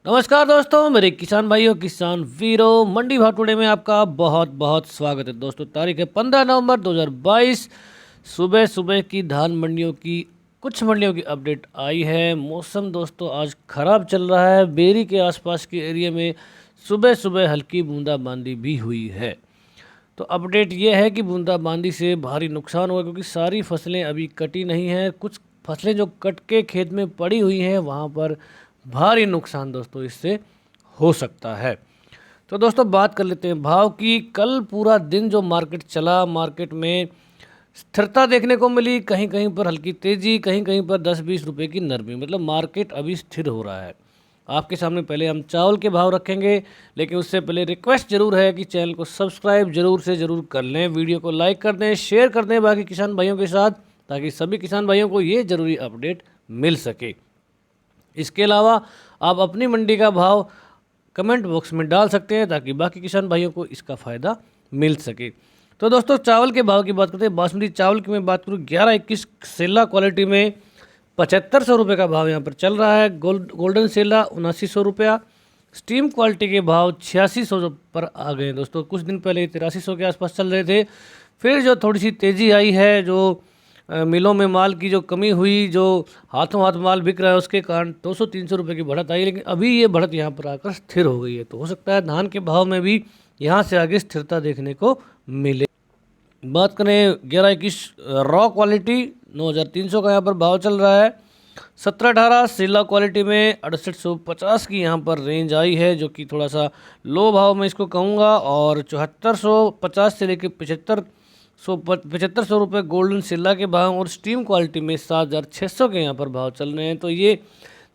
नमस्कार दोस्तों, मेरे किसान भाइयों, किसान वीरों, मंडी भाव टुडे में आपका बहुत बहुत स्वागत है। दोस्तों तारीख है 15 नवंबर 2022। सुबह सुबह की धान मंडियों की कुछ मंडियों की अपडेट आई है। मौसम दोस्तों आज खराब चल रहा है। बेरी के आसपास के एरिया में सुबह सुबह हल्की बूंदाबांदी भी हुई है। तो अपडेट ये है कि बूंदाबांदी से भारी नुकसान हुआ, क्योंकि सारी फसलें अभी कटी नहीं हैं। कुछ फसलें जो कट के खेत में पड़ी हुई हैं वहाँ पर भारी नुकसान दोस्तों इससे हो सकता है। तो दोस्तों बात कर लेते हैं भाव की। कल पूरा दिन जो मार्केट चला, मार्केट में स्थिरता देखने को मिली। कहीं कहीं पर हल्की तेज़ी, कहीं कहीं पर 10-20 रुपए की नरमी, मतलब मार्केट अभी स्थिर हो रहा है। आपके सामने पहले हम चावल के भाव रखेंगे, लेकिन उससे पहले रिक्वेस्ट जरूर है कि चैनल को सब्सक्राइब जरूर से ज़रूर कर लें, वीडियो को लाइक कर दें, शेयर कर दें बाकी किसान भाइयों के साथ, ताकि सभी किसान भाइयों को ये ज़रूरी अपडेट मिल सके। इसके अलावा आप अपनी मंडी का भाव कमेंट बॉक्स में डाल सकते हैं, ताकि बाकी किसान भाइयों को इसका फ़ायदा मिल सके। तो दोस्तों चावल के भाव की बात करते हैं। बासमती चावल की मैं बात करूँ, 11-21 सेला क्वालिटी में 7500 रुपये का भाव यहाँ पर चल रहा है। गोल्डन सेला 7900 रुपया। स्टीम क्वालिटी के भाव 8600 पर आ गए हैं दोस्तों। कुछ दिन पहले 8300 के आसपास चल रहे थे, फिर जो थोड़ी सी तेज़ी आई है, जो मिलों में माल की जो कमी हुई, जो हाथों हाथ माल बिक रहा है, उसके कारण 200-300 रुपये की बढ़त आई, लेकिन अभी ये बढ़त यहाँ पर आकर स्थिर हो गई है। तो हो सकता है धान के भाव में भी यहाँ से आगे स्थिरता देखने को मिले। बात करें 11-21 रॉ क्वालिटी, 9300 का यहाँ पर भाव चल रहा है। 17-18 सेला क्वालिटी में 6850 की यहाँ पर रेंज आई है, जो कि थोड़ा सा लो भाव में इसको कहूँगा। और 7450 से लेकर 7500 रुपये गोल्डन सिल्ला के भाव, और स्टीम क्वालिटी में 7600 के यहाँ पर भाव चल रहे हैं। तो ये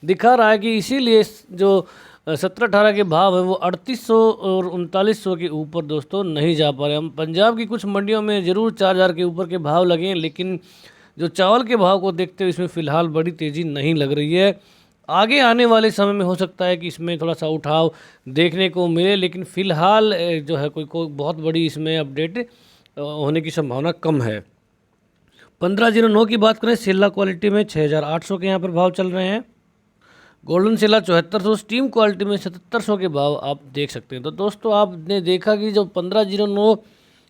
दिखा रहा है कि इसीलिए जो 17-18 के भाव है वो 3800 और 3900 के ऊपर दोस्तों नहीं जा पा रहे। हम पंजाब की कुछ मंडियों में ज़रूर 4000 के ऊपर के भाव लगे हैं, लेकिन जो चावल के भाव को देखते हुए इसमें फ़िलहाल बड़ी तेज़ी नहीं लग रही है। आगे आने वाले समय में हो सकता है कि इसमें थोड़ा सा उठाव देखने को मिले, लेकिन फ़िलहाल जो है कोई बहुत बड़ी इसमें अपडेट होने की संभावना कम है। 1509 की बात करें, सेला क्वालिटी में 6800 के यहाँ पर भाव चल रहे हैं। गोल्डन सेला 7400, स्टीम क्वालिटी में 7700 के भाव आप देख सकते हैं। तो दोस्तों आपने देखा कि जो 1509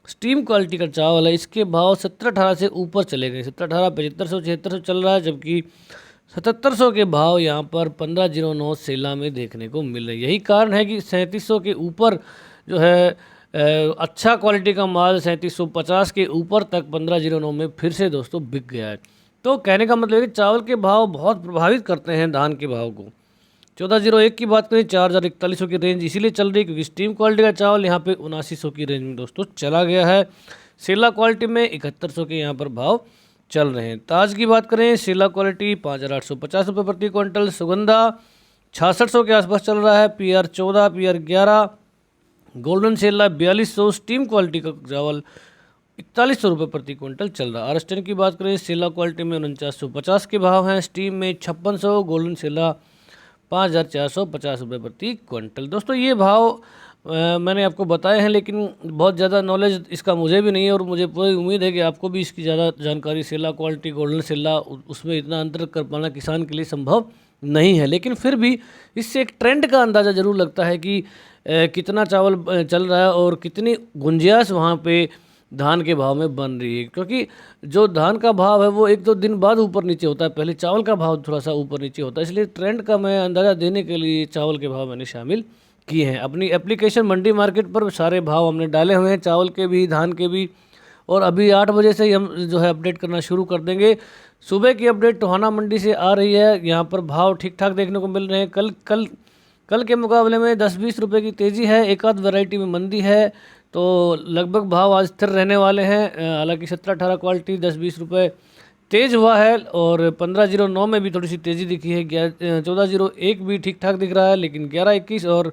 स्टीम क्वालिटी का चावल है, इसके भाव 17-18 से ऊपर चले गए। 17-18 7500 7600 चल रहा है, जबकि 7700 के भाव यहाँ पर 1509 सेला में देखने को मिल रहे हैं। यही कारण है कि 3700 के ऊपर जो है अच्छा क्वालिटी का माल 3750 के ऊपर तक 1509 में फिर से दोस्तों बिक गया है। तो कहने का मतलब है कि चावल के भाव बहुत प्रभावित करते हैं धान के भाव को। 1401 की बात करें, 4041 की रेंज इसीलिए चल रही है क्योंकि स्टीम क्वालिटी का चावल यहाँ पे 7900 की रेंज में दोस्तों चला गया है। सेला क्वालिटी में 7100 के यहाँ पर भाव चल रहे हैं। ताज की बात करें, सेला क्वालिटी 5850 रुपये प्रति क्विंटल, सुगंधा 6600 के आसपास चल रहा है, PR 14, PR 11, गोल्डन सेला 4200, स्टीम क्वालिटी का चावल 4100 रुपये प्रति क्विंटल चल रहा है। आरस्टन की बात करें, सेला क्वालिटी में 4950 के भाव हैं, स्टीम में 5600, गोल्डन सेला 5450 रुपये प्रति क्विंटल। दोस्तों ये भाव मैंने आपको बताए हैं, लेकिन बहुत ज़्यादा नॉलेज इसका मुझे भी नहीं है, और मुझे पूरी उम्मीद है कि आपको भी इसकी ज़्यादा जानकारी, सेला क्वालिटी गोल्डन सेला, उसमें इतना अंतर कर पाना किसान के लिए संभव नहीं है। लेकिन फिर भी इससे एक ट्रेंड का अंदाज़ा ज़रूर लगता है कि कितना चावल चल रहा है और कितनी गुंजाइश वहाँ पे धान के भाव में बन रही है। क्योंकि जो धान का भाव है वो 1-2 दिन बाद ऊपर नीचे होता है, पहले चावल का भाव थोड़ा सा ऊपर नीचे होता है। इसलिए ट्रेंड का मैं अंदाज़ा देने के लिए चावल के भाव मैंने शामिल किए हैं। अपनी एप्लीकेशन मंडी मार्केट पर सारे भाव हमने डाले हुए हैं, चावल के भी, धान के भी, और अभी 8 बजे से ही हम जो है अपडेट करना शुरू कर देंगे। सुबह की अपडेट टोहाना मंडी से आ रही है, यहाँ पर भाव ठीक ठाक देखने को मिल रहे हैं। कल के मुकाबले में 10-20 रुपये की तेज़ी है, एक आध वैरायटी में मंदी है, तो लगभग भाव आज स्थिर रहने वाले हैं। हालांकि 17-18 क्वालिटी 10-20 रुपये तेज़ हुआ है, और 1509 में भी थोड़ी सी तेज़ी दिखी है। 1401 भी ठीक ठाक दिख रहा है, लेकिन 11-21 और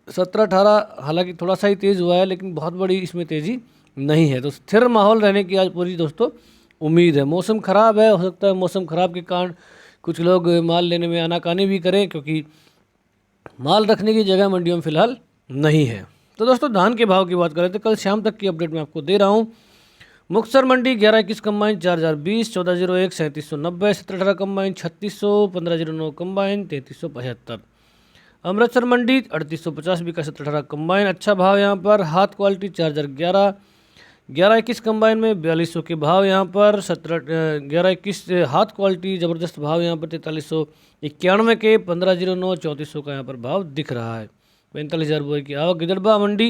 17-18 हालांकि थोड़ा सा ही तेज़ हुआ है, लेकिन बहुत बड़ी इसमें तेज़ी नहीं है। तो स्थिर माहौल रहने की आज पूरी दोस्तों उम्मीद है। मौसम ख़राब है, हो सकता है मौसम ख़राब के कारण कुछ लोग माल लेने में आनाकानी भी करें, क्योंकि माल रखने की जगह मंडियों में फ़िलहाल नहीं है। तो दोस्तों धान के भाव की बात करें तो कल शाम तक की अपडेट मैं आपको दे रहा हूँ। मुक्तसर मंडी 11-21 कंबाइन 4020, 1401 3790, 17-18 कंबाइन 3600, 1509 कंबाइन 3375, अमृतसर मंडी 3850 बिका 17-18 कंबाइन, अच्छा भाव यहाँ पर। हाथ क्वालिटी चार्जर 11-21 कंबाइन में 4200 के भाव यहाँ पर। 11-21 हाथ क्वालिटी ज़बरदस्त भाव यहाँ पर 4391 के। 1509 3400 का यहाँ पर भाव दिख रहा है। 45,000 रुपये की आवक। गिदड़बा मंडी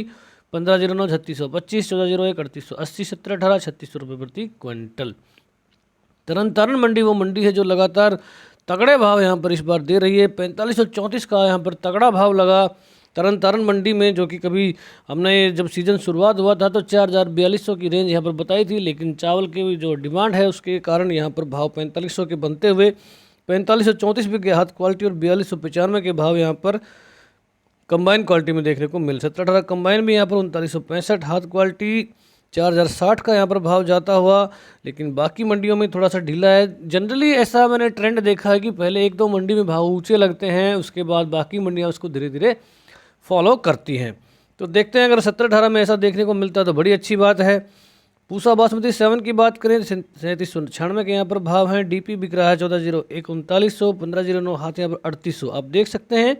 1509 3625, 1401 3880, 17-18 3600 रुपये प्रति क्विंटल। तरन तारण मंडी वो मंडी है जो लगातार तगड़े भाव यहाँ पर इस बार दे रही है। 4534 का यहाँ पर तगड़ा भाव लगा तरन तारण मंडी में, जो कि कभी हमने जब सीज़न शुरुआत हुआ था तो 4,4200 की रेंज यहाँ पर बताई थी, लेकिन चावल की जो डिमांड है उसके कारण यहाँ पर भाव 4500 के बनते हुए 4534 भी के हाथ क्वालिटी और 4295 के भाव यहाँ पर कंबाइन क्वालिटी में देखने को मिल। 17-18 कंबाइन भी यहाँ पर 3965, हाथ क्वालिटी 4060 का यहाँ पर भाव जाता हुआ, लेकिन बाकी मंडियों में थोड़ा सा ढीला है। जनरली ऐसा मैंने ट्रेंड देखा है कि पहले एक दो मंडी में भाव ऊंचे लगते हैं, उसके बाद बाकी मंडियाँ उसको धीरे धीरे फॉलो करती हैं। तो देखते हैं, अगर 17-18 में ऐसा देखने को मिलता है तो बड़ी अच्छी बात है। पूसा बासमती 7 की बात करें 3796 के यहाँ पर भाव हैं। डीपी बिक रहा है 1401 3900, 1509 हाथ यहाँ पर 3800। आप देख सकते हैं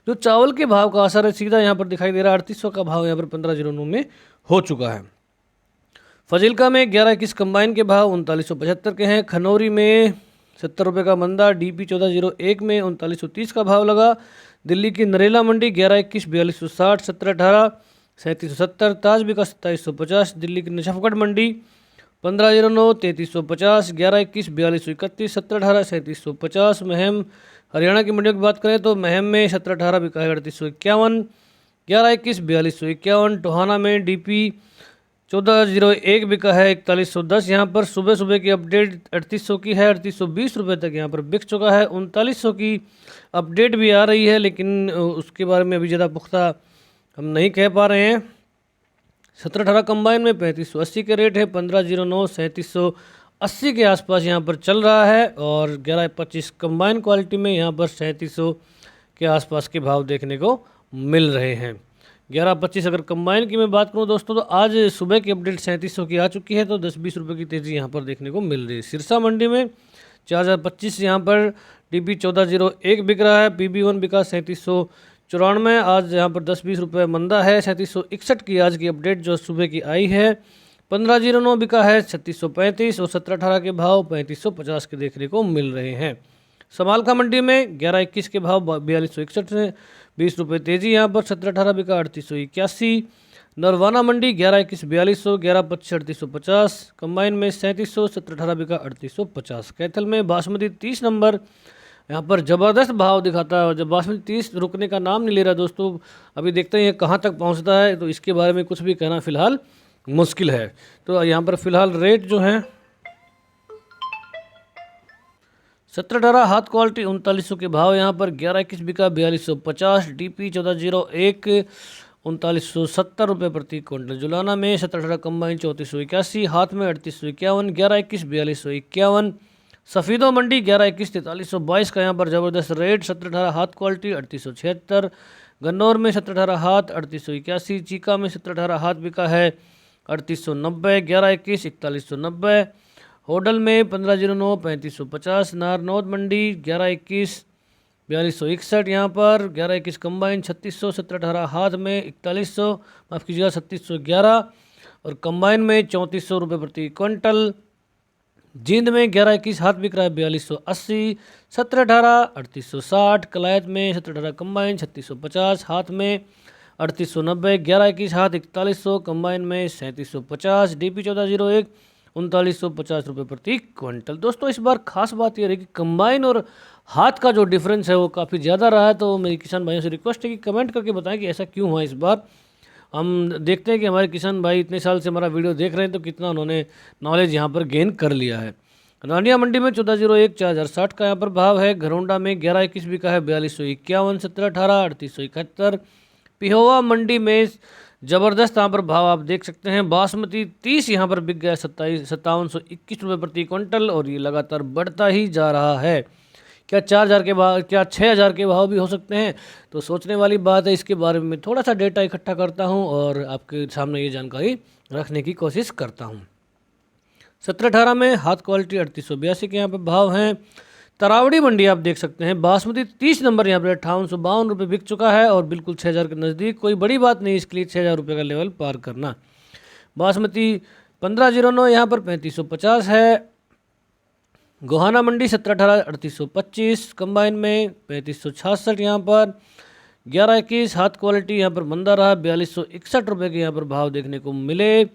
जो चावल के भाव का असर है सीधा यहाँ पर दिखाई दे रहा है। 3800 का भाव यहाँ पर 1509 में हो चुका है। फजीलका में 11-21 कंबाइन के भाव 3975 के हैं। खनौरी में 70 रुपये का मंदा। डीपी 1401 में 3930 का भाव लगा। दिल्ली की नरेला मंडी 11-21 4260, 17-18 3770, ताज बिका 2750। दिल्ली की नशफगढ़ मंडी 1509 3350, 11-21 4231, 17-18 3750। महम हरियाणा की मंडियों की बात करें तो महम में 17-18 बिका है 3851, 11-21 4251। टोहाना में डीपी 1401 बिका है 4110। यहाँ पर सुबह सुबह की अपडेट 3800 की है, 3820 रुपये तक यहाँ पर बिक चुका है। 3900 की अपडेट भी आ रही है, लेकिन उसके बारे में अभी ज़्यादा पुख्ता हम नहीं कह पा रहे हैं। 17-18 कंबाइन में 3580 के रेट है। 1509 3780 के आसपास यहाँ पर चल रहा है, और 11-25 कंबाइन क्वालिटी में यहाँ पर 3700 के आसपास के भाव देखने को मिल रहे हैं। 11-25 अगर कंबाइन की मैं बात करूं दोस्तों, तो आज सुबह की अपडेट 3700 की आ चुकी है, तो 10-20 रुपये की तेज़ी यहाँ पर देखने को मिल रही है। सिरसा मंडी में 4025 यहाँ पर डीपी 1401 बिक रहा है। PB1 बिका 3794। आज यहाँ पर 10-20 रुपये मंदा है। 3761 की आज की अपडेट जो सुबह की आई है। 1509 बिका है 3635, और 17-18 के भाव 3550 के देखने को मिल रहे हैं। समालखा मंडी में 11-21 के भाव 4261 से 20 रुपये तेज़ी यहाँ पर। 17-18 बिका 3881। नरवाना मंडी 11-21 4200, 11-25 3850। कंबाइन में 3700, 17-18 बिका 3850। कैथल में बासमती 30 नंबर यहाँ पर ज़बरदस्त भाव दिखाता है। जब बासमती 30 रुकने का नाम नहीं ले रहा दोस्तों, अभी देखते हैं कहाँ तक पहुँचता है, तो इसके बारे में कुछ भी कहना फ़िलहाल मुश्किल है। तो यहाँ पर फ़िलहाल रेट जो हैं 17-18 हाथ क्वालिटी 3900 के भाव यहाँ पर। 11-21 बिका 4250। डीपी 1401 3970 रुपये प्रति क्विंटल। जुलाना में 17-18 कंबाइन 3481, हाथ में 3851। 11-21 4251। सफ़ीदों मंडी 11-21 4322 का यहाँ पर ज़बरदस्त रेट। 17-18 हाथ क्वालिटी 3876। गन्नौर में 17-18 हाथ 3881। चीका में 17-18 हाथ बिका है 3890। 11-21 4190। होडल में 1509 3550। नारनौद मंडी 11-21 4261 यहाँ पर। 11-21 कंबाइन 3600। 17-18 हाथ में 4100, माफ़ कीजिएगा 3711, और कंबाइन में 3400 रुपये प्रति क्विंटल। जींद में 11-21 हाथ बिक रहा है 4280। 17-18 3860। कलायत में 17-18 कंबाइन 3650, हाथ में 3890। 11-21 हाथ 4100, कंबाइन में 3750। डीपी 1401 3950 रुपये प्रति क्विंटल। दोस्तों इस बार खास बात यह रही कि कंबाइन और हाथ का जो डिफरेंस है वो काफ़ी ज़्यादा रहा है। तो मेरी किसान भाइयों से रिक्वेस्ट है कि कमेंट करके बताएं कि ऐसा क्यों हुआ इस बार। हम देखते हैं कि हमारे किसान भाई इतने साल से हमारा वीडियो देख रहे हैं, तो कितना उन्होंने नॉलेज यहाँ पर गेन कर लिया है। रानिया मंडी में 1401 4060 का यहाँ पर भाव है। घरोंडा में 11-21 बिका है 4251। 17-18 3871। पिहोवा मंडी में ज़बरदस्त यहाँ पर भाव आप देख सकते हैं। बासमती 30 यहाँ पर बिक गया 5721 रुपये प्रति क्विंटल, और ये लगातार बढ़ता ही जा रहा है। क्या 4000 के भाव, क्या 6000 के भाव भी हो सकते हैं? तो सोचने वाली बात है। इसके बारे में थोड़ा सा डेटा इकट्ठा करता हूँ और आपके सामने ये जानकारी रखने की कोशिश करता हूँ। 17-18 में हाथ क्वालिटी 3882 के यहाँ पर भाव हैं। तरावड़ी मंडी आप देख सकते हैं, बासमती 30 नंबर यहाँ पर 5852 रुपये बिक चुका है और बिल्कुल 6000 के नज़दीक। कोई बड़ी बात नहीं इसके लिए 6000 रुपये का लेवल पार करना। बासमती 1509 यहाँ पर 3550 है। गोहाना मंडी 1718 3825 कंबाइन में 3566 यहाँ पर। 1121 हाथ क्वालिटी यहाँ पर मंदा रहा, 4261 रुपये के यहाँ पर भाव देखने को मिले।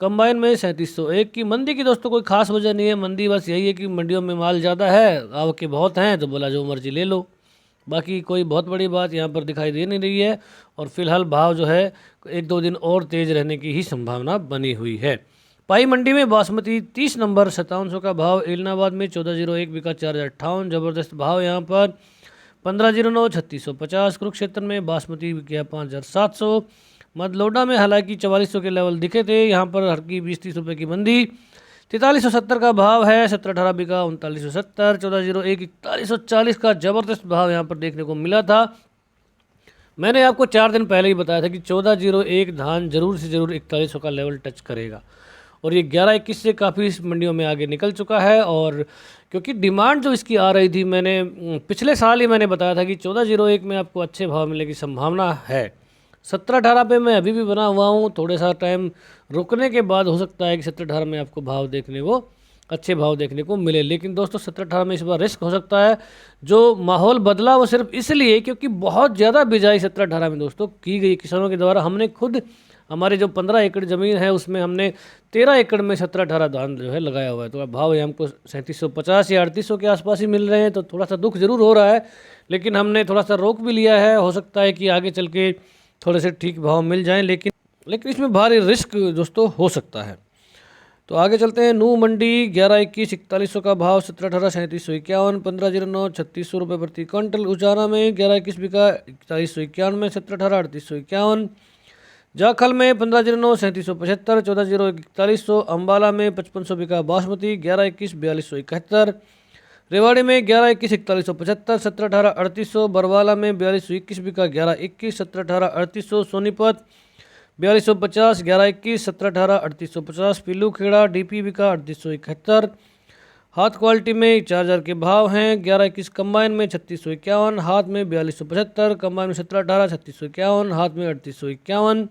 कंबाइन में 3701 की मंदी की दोस्तों कोई खास वजह नहीं है, मंदी बस यही है कि मंडियों में माल ज़्यादा है, आवक बहुत हैं तो बोला जो मर्जी ले लो। बाकी कोई बहुत बड़ी बात यहाँ पर दिखाई दे नहीं रही है और फिलहाल भाव जो है 1-2 दिन और तेज़ रहने की ही संभावना बनी हुई है। पाई मंडी में बासमती 30 नंबर 5700 का भाव, इलाहाबाद में 1401 बिका 4058, ज़बरदस्त भाव यहाँ पर। 1509 3650, कुरुक्षेत्र में बासमती बिका 5700। मदलोडा में हालांकि 4400 के लेवल दिखे थे, यहाँ पर हर की 20-30 रुपये की मंदी। 4370 का भाव है, 1718 बिका 3970। 1401 4140 का ज़बरदस्त भाव यहाँ पर देखने को मिला था। मैंने आपको 4 दिन पहले ही बताया था कि 1401 धान जरूर से जरूर 4100 का लेवल टच करेगा और ये 11-21 से काफ़ी इस मंडियों में आगे निकल चुका है। और क्योंकि डिमांड जो इसकी आ रही थी, मैंने पिछले साल ही मैंने बताया था कि 1401 में आपको अच्छे भाव मिलने की संभावना है। 1718 पे मैं अभी भी बना हुआ हूँ, थोड़े सा टाइम रुकने के बाद हो सकता है कि 1718 में आपको भाव देखने को अच्छे भाव देखने को मिले। लेकिन दोस्तों 1718 में इस बार रिस्क हो सकता है। जो माहौल बदला वो सिर्फ इसलिए क्योंकि बहुत ज़्यादा बिजाई 1718 में दोस्तों की गई किसानों के द्वारा। हमने खुद हमारे जो 15 एकड़ ज़मीन है उसमें हमने 13 एकड़ में 1718 धान जो है लगाया हुआ है। तो भाव ये हमको 3750 या 3800 के आसपास ही मिल रहे हैं, तो थोड़ा सा दुख जरूर हो रहा है, लेकिन हमने थोड़ा सा रोक भी लिया है। हो सकता है कि आगे चल के थोड़े से ठीक भाव मिल जाएं, लेकिन इसमें भारी रिस्क दोस्तों हो सकता है। तो आगे चलते हैं। नू मंडी 1121 4100 का भाव, 1718 3751। 1509 3600 रुपये प्रति क्विंटल। उचाना में 1121 बिका 4191 में, 1718 3851। जाखल में 1509 3775। 1401 4100। अम्बाला में 5500 बिका बासमती, 1121 4271। रेवाड़ी में 1121 4175। 1718 3800। बरवाला में 4221 बिका 1121। 1718 3800। सोनीपत 4250 1121। 1718 3850। पिल्लू खेड़ा डीपी बिका 3871। हाथ क्वालिटी में 4000 के भाव हैं। 1121 कंबाइन में 3651, हाथ में 4275। कंबाइन में 1718 3651, हाथ में 3851।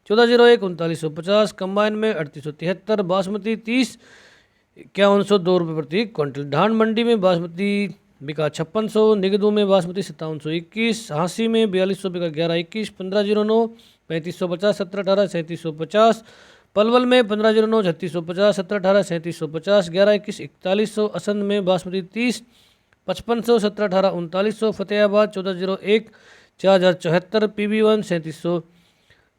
1401 3950, कंबाइन में 3873। बासमती 30 5102 रुपये प्रति क्विंटल। धान मंडी में बासमती बिका 5600। निगदू में बासमती 5721। हाँसी में 4200 बिका 1121। 1509 3550। 1718 3750। पलवल में 1509 3650। 1718 3750। 1121 4100। असंध में बासमती 30 5500। 1718 3900। फतेहाबाद 1401 4074। PB1 3770।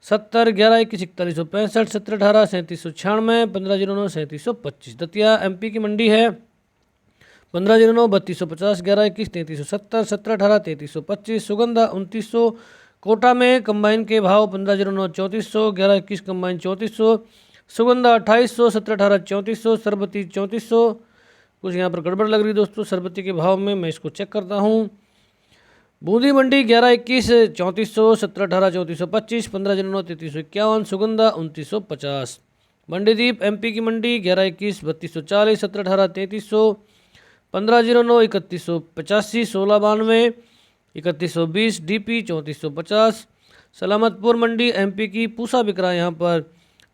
1121 4165। 1718 3796। 1509 3725। दतिया MP की मंडी है 1509 3250। 1121 3370। 1718 3325। सुगंधा 2900। कोटा में कंबाइन के भाव 1509 3400। 1121 कंबाइन 3400। सुगंधा 2800। 1718 3400। सरबती 3400। कुछ यहाँ पर गड़बड़ लग रही दोस्तों सरबती के भाव में, मैं इसको चेक करता हूँ। बूंदी मंडी 1121 3400। 1718 3425। 1509 3351। सुगंधा 2950। मंडीदीप MP की मंडी 1121 3240। 1718 3300। 1509 3185। 1692 3120। DP 3450। सलामतपुर मंडी MP की पूसा बिक रहा है यहाँ पर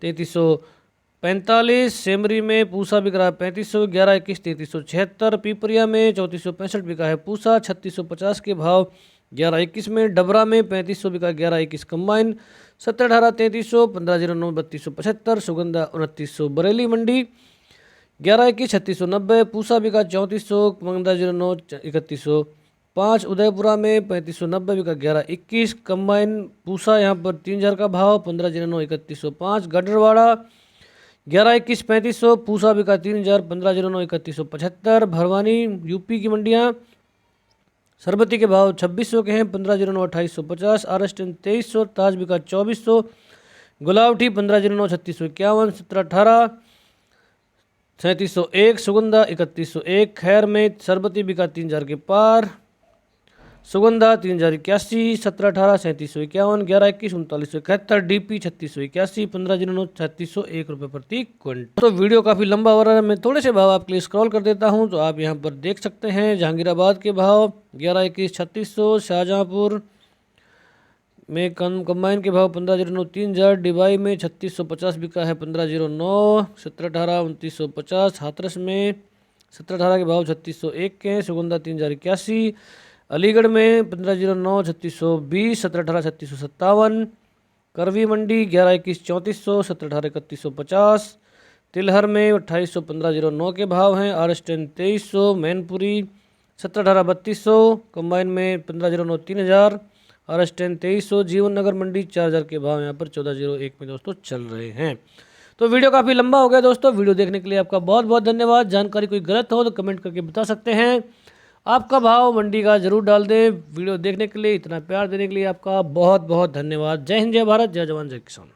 3345। सेमरी में पूसा बिक रहा है 3500। 1121 3376। पिपरिया में 3465 बिका है पूसा 3650 के भाव 1121 में। डबरा में 3500 बिका 1121 कंबाइन। 1718 3300। 1509 3275। सुगंधा 2900। बरेली मंडी 1121 3690। पूसा बिका 3400। 1509 3105। उदयपुरा में 3590 बिका 1121 कंबाइन। पूसा यहाँ पर 3000 का भाव 1509 3105। गडरवाड़ा 1121 3500। पूसा बिका 3000। 1509 3175। भरवानी UP की मंडियाँ सरबती के भाव 2600 के हैं 1509 2850। RSTN 2300। ताज बिका 2400। गुलावटी 1509 3651। 1718 3701। सुगंधा 3101। खैर में सरबती बिका 3000 के पार। सुगंधा 3081, 1718 3751, 1121 3971, डीपी 3681, 1509 3601 रुपये प्रति क्विंटल। तो वीडियो काफ़ी लंबा हो रहा है, मैं थोड़े से भाव आपके लिए स्क्रॉल कर देता हूं तो आप यहां पर देख सकते हैं। जहांगीराबाद के भाव 1121 3600, शाहजहांपुर में कंबाइन के भाव 1509 3000, डिबाई में 3650 बिका है 1509, 1718 2950, हाथरस में 1718 के भाव 3601 के हैं। सुगंधा 3081, अलीगढ़ में 1509 3620, 1718 3657, करवी मंडी 1121 3400, 1718 3150, तिलहर में 2800 1509 के भाव हैं। RS10 2300, मैनपुरी 1718 3200, कंबाइन में 1509 3000, RS10 2300, जीवन नगर मंडी 4000 के भाव यहाँ पर 1401 में दोस्तों चल रहे हैं। तो वीडियो काफ़ी लंबा हो गया दोस्तों, वीडियो देखने के लिए आपका बहुत बहुत धन्यवाद। जानकारी कोई गलत हो तो कमेंट करके बता सकते हैं। आपका भाव मंडी का जरूर डाल दें। वीडियो देखने के लिए, इतना प्यार देने के लिए आपका बहुत बहुत धन्यवाद। जय हिंद, जय भारत, जय जवान, जय किसान।